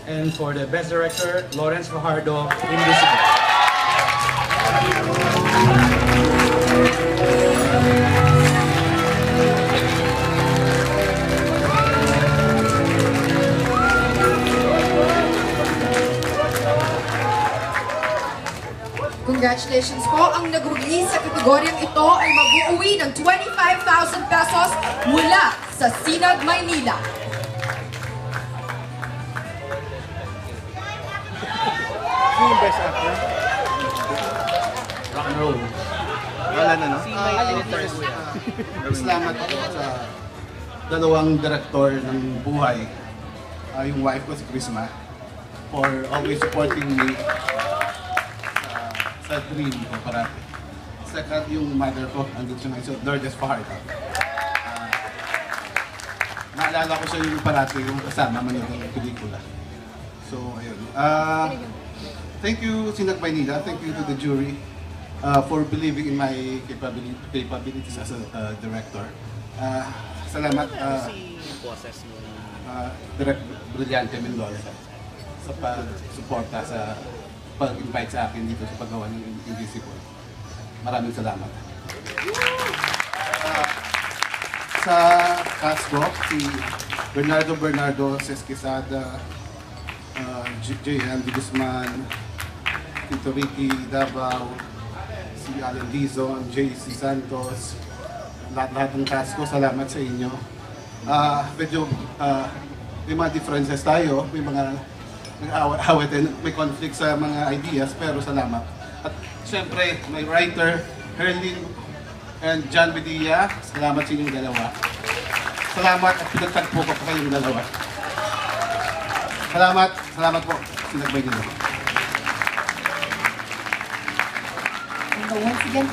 And for the Best Director, Lawrence Fajardo, Invisible. Congratulations po. Ang nag-release sa kategoryang ito ay mag-uwi ng 25,000 pesos mula sa Sinag, Maynila. Sino yung best actor? Rock and roll. Wala na, no? First, salamat po sa dalawang direktor ng buhay. Yung wife ko si Chrisma for always supporting me sa dream ko parati. Second, yung mother ko, andun siya ngayon, Lourdes Fajardo. Naalala ko siya yung parati yung kasama man yung pelikula. So, ayun. Thank you, Sinag Maynila. Thank you to the jury for believing in my capabilities as a director. Salamat, Direct Brillante Mendoza sa pag-suporta sa pag-invite sa akin dito sa paggawa ng Invisible. Maraming salamat. Sa cast ko, si Bernardo Sesquisada, J.M. Guzman, Tito Ricky Davao, si Alan Dizon, J.C. Santos, lahat ng cast ko, salamat sa inyo. Medyo may mga differences tayo, may mga nag-awit din, may conflict sa mga ideas, pero salamat. At siyempre, may writer, Herlin and John Medilla, salamat sa inyong dalawa. Salamat at pinagtagpo ko pa kayong dalawa. Salamat po, Sinag Maynila. And once again,